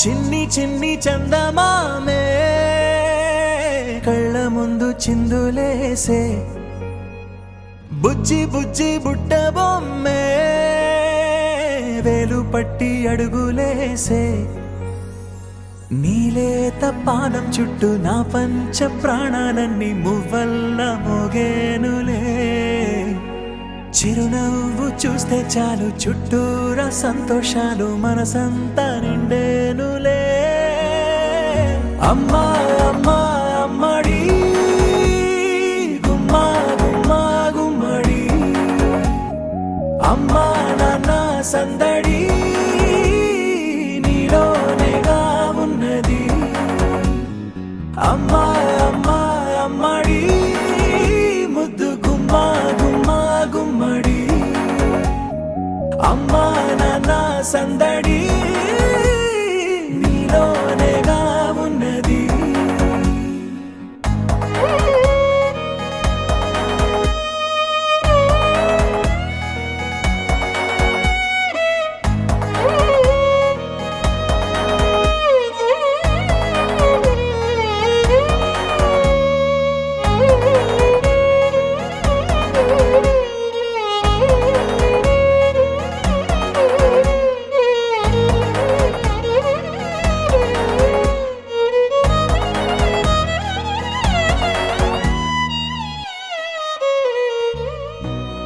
చిన్ని చిన్ని చందమామే కళ్ళ ముందు చిందులేసే బుజ్జి బుజ్జి బుట్ట బొమ్మే వేలు పట్టి అడుగులేసే నీలేత పానం చుట్టూ నా పంచ ప్రాణాలన్నీ మువ్వల్ల మోగేనులే చిరునవ్వు చూస్తే చాలు చుట్టూరా సంతోషాలు మనసంతా నిండేనులే అమ్మా అమ్మా అమ్మడి గుమ్మా గుమ్మా గుమ్మడి అమ్మా నాన్న సందడి నీలోనేగా ఉన్నది అమ్మా అమ్మా అమ్మడి ముద్దు గుమ్మా గుమ్మా గుమ్మడి అమ్మా నాన్న సందడి నీలోనేగా ఉన్నది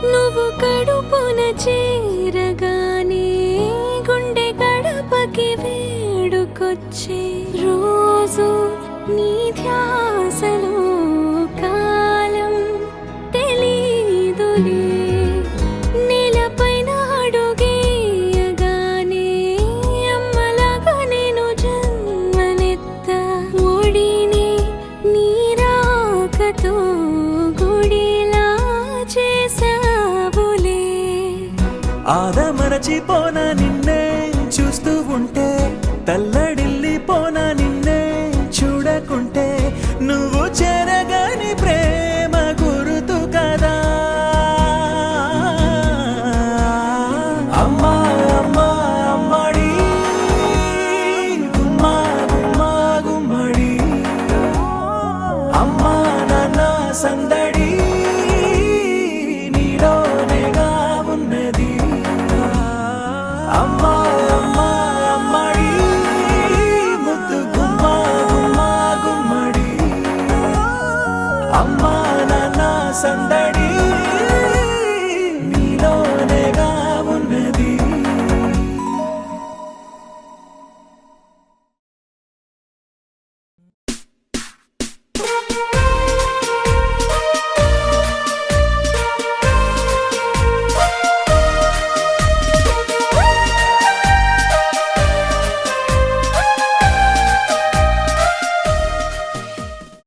నువ్వు కడుపున చేరగానే గుండె గడపకి వేడుకొచ్చే రోజు నీ ధ్యాసలో కాలం తెలీదులే నేలపైన అడుగేయగానే అమ్మలాగా నేను జన్మనెత్త ఒడిని నీ రాకతో గుడిలా చేసావులే ఆదమరచిపోన నిన్ను